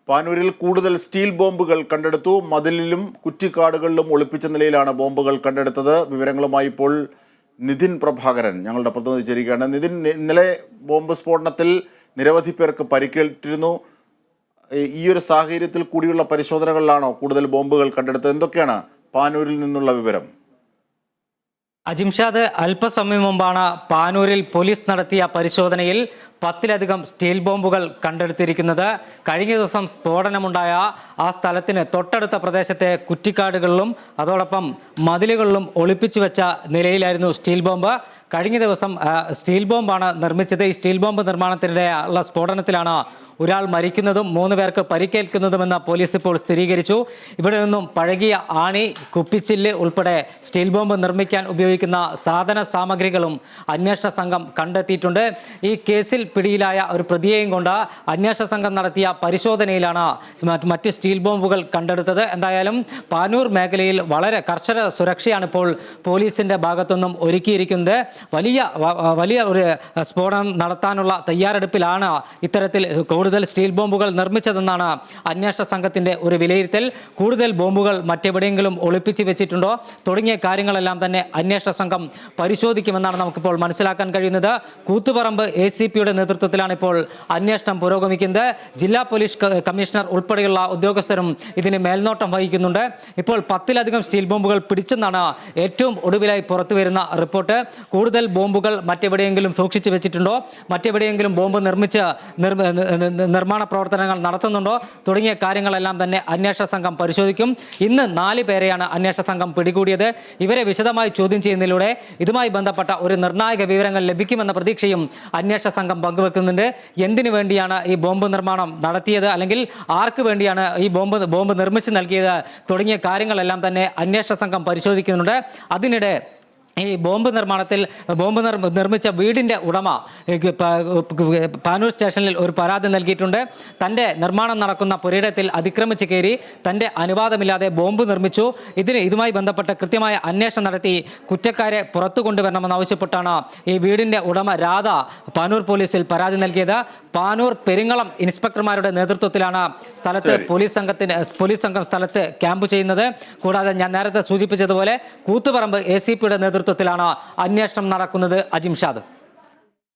പാനൂരിൽ കൂടുതൽ സ്റ്റീൽ ബോംബുകൾ കണ്ടെടുത്തു. മതിലിലും കുറ്റിക്കാടുകളിലും ഒളിപ്പിച്ച നിലയിലാണ് ബോംബുകൾ കണ്ടെടുത്തത്. വിവരങ്ങളുമായി ഇപ്പോൾ നിതിൻ പ്രഭാകരൻ ഞങ്ങളുടെ പ്രതിനിധി ചേരുകയാണ്. നിതിൻ, ഇന്നലെ ബോംബ് സ്ഫോടനത്തിൽ നിരവധി പേർക്ക് പരിക്കേറ്റിരുന്നു. ഈ ഒരു സാഹചര്യത്തിൽ കൂടിയുള്ള പരിശോധനകളിലാണോ കൂടുതൽ ബോംബുകൾ കണ്ടെടുത്തത്? എന്തൊക്കെയാണ് പാനൂരിൽ നിന്നുള്ള വിവരം? അജിംഷാദ്, അല്പസമയം മുമ്പാണ് പാനൂരിൽ പോലീസ് നടത്തിയ പരിശോധനയിൽ 10-ലധികം സ്റ്റീൽ ബോംബുകൾ കണ്ടെടുത്തിരിക്കുന്നത്. കഴിഞ്ഞ ദിവസം സ്ഫോടനമുണ്ടായ ആ സ്ഥലത്തിന് തൊട്ടടുത്ത പ്രദേശത്തെ കുറ്റിക്കാടുകളിലും അതോടൊപ്പം മതിലുകളിലും ഒളിപ്പിച്ചു വെച്ച നിലയിലായിരുന്നു സ്റ്റീൽ ബോംബ്. കഴിഞ്ഞ ദിവസം സ്റ്റീൽ ബോംബാണ് നിർമ്മിച്ചത്. ഈ സ്റ്റീൽ ബോംബ് നിർമ്മാണത്തിനിടെയുള്ള സ്ഫോടനത്തിലാണ് ഒരാൾ മരിക്കുന്നതും 3 പേർക്ക് പരിക്കേൽക്കുന്നതുമെന്ന് പോലീസ് ഇപ്പോൾ സ്ഥിരീകരിച്ചു. ഇവിടെ നിന്നും പഴകിയ ആണി, കുപ്പിച്ചില്ല് ഉൾപ്പെടെ സ്റ്റീൽ ബോംബ് നിർമ്മിക്കാൻ ഉപയോഗിക്കുന്ന സാധന സാമഗ്രികളും അന്വേഷണ സംഘം കണ്ടെത്തിയിട്ടുണ്ട്. ഈ കേസിൽ പിടിയിലായ ഒരു പ്രതിയെയും കൊണ്ട് അന്വേഷണ സംഘം നടത്തിയ പരിശോധനയിലാണ് മറ്റ് സ്റ്റീൽ ബോംബുകൾ കണ്ടെടുത്തത്. എന്തായാലും പാനൂർ മേഖലയിൽ വളരെ കർശന സുരക്ഷയാണ് ഇപ്പോൾ പോലീസിന്റെ ഭാഗത്തുനിന്നും ഒരുക്കിയിരിക്കുന്നത്. വലിയ ഒരു സ്ഫോടനം നടത്താനുള്ള തയ്യാറെടുപ്പിലാണ് ഇത്തരത്തിൽ കൂടുതൽ സ്റ്റീൽ ബോംബുകൾ നിർമ്മിച്ചതെന്നാണ് അന്വേഷണ സംഘത്തിന്റെ ഒരു വിലയിരുത്തൽ. കൂടുതൽ ബോംബുകൾ മറ്റെവിടെയെങ്കിലും ഒളിപ്പിച്ച് വെച്ചിട്ടുണ്ടോ തുടങ്ങിയ കാര്യങ്ങളെല്ലാം തന്നെ അന്വേഷണ സംഘം പരിശോധിക്കുമെന്നാണ് നമുക്കിപ്പോൾ മനസ്സിലാക്കാൻ കഴിയുന്നത്. കൂത്തുപറമ്പ് ACPയുടെ നേതൃത്വത്തിലാണ് ഇപ്പോൾ അന്വേഷണം പുരോഗമിക്കുന്നത്. ജില്ലാ പോലീസ് കമ്മീഷണർ ഉൾപ്പെടെയുള്ള ഉദ്യോഗസ്ഥരും ഇതിന് മേൽനോട്ടം വഹിക്കുന്നുണ്ട്. ഇപ്പോൾ 10-ലധികം സ്റ്റീൽ ബോംബുകൾ പിടിച്ചെന്നാണ് ഏറ്റവും ഒടുവിലായി പുറത്തു വരുന്ന റിപ്പോർട്ട്. കൂടുതൽ ബോംബുകൾ മറ്റെവിടെയെങ്കിലും സൂക്ഷിച്ചു വെച്ചിട്ടുണ്ടോ, മറ്റെവിടെയെങ്കിലും ബോംബ് നിർമ്മാണ പ്രവർത്തനങ്ങൾ നടത്തുന്നുണ്ടോ തുടങ്ങിയ കാര്യങ്ങളെല്ലാം തന്നെ അന്വേഷണ സംഘം പരിശോധിക്കും. ഇന്ന് 4 പേരെയാണ് അന്വേഷണ സംഘം പിടികൂടിയത്. ഇവരെ വിശദമായി ചോദ്യം ചെയ്യുന്നതിലൂടെ ഇതുമായി ബന്ധപ്പെട്ട ഒരു നിർണായക വിവരങ്ങൾ ലഭിക്കുമെന്ന പ്രതീക്ഷയും അന്വേഷണ സംഘം പങ്കുവെക്കുന്നുണ്ട്. എന്തിനു വേണ്ടിയാണ് ഈ ബോംബ് നിർമ്മാണം നടത്തിയത്, അല്ലെങ്കിൽ ആർക്ക് വേണ്ടിയാണ് ഈ ബോംബ് നിർമ്മിച്ചു നൽകിയത് തുടങ്ങിയ കാര്യങ്ങളെല്ലാം തന്നെ അന്വേഷണ സംഘം പരിശോധിക്കുന്നുണ്ട്. അതിനിടെ ഈ ബോംബ് നിർമ്മിച്ച വീടിൻ്റെ ഉടമ പാനൂർ സ്റ്റേഷനിൽ ഒരു പരാതി നൽകിയിട്ടുണ്ട്. തൻ്റെ നിർമ്മാണം നടക്കുന്ന പുരയിടത്തിൽ അതിക്രമിച്ച് കയറി തൻ്റെ അനുവാദമില്ലാതെ ബോംബ് നിർമ്മിച്ചു. ഇതുമായി ബന്ധപ്പെട്ട് കൃത്യമായ അന്വേഷണം നടത്തി കുറ്റക്കാരെ പുറത്തു കൊണ്ടുവരണമെന്നാവശ്യപ്പെട്ടാണ് ഈ വീടിൻ്റെ ഉടമ രാധ പാനൂർ പോലീസിൽ പരാതി നൽകിയത്. പാനൂർ പെരിങ്ങളം ഇൻസ്പെക്ടർമാരുടെ നേതൃത്വത്തിലാണ് പോലീസ് സംഘം സ്ഥലത്ത് ക്യാമ്പ് ചെയ്യുന്നത്. കൂടാതെ ഞാൻ നേരത്തെ സൂചിപ്പിച്ചതുപോലെ കൂത്തുപറമ്പ് ACPയുടെ നേതൃത്വത്തിലാണ് അന്വേഷണം നടക്കുന്നത്. അജിംഷാദ്.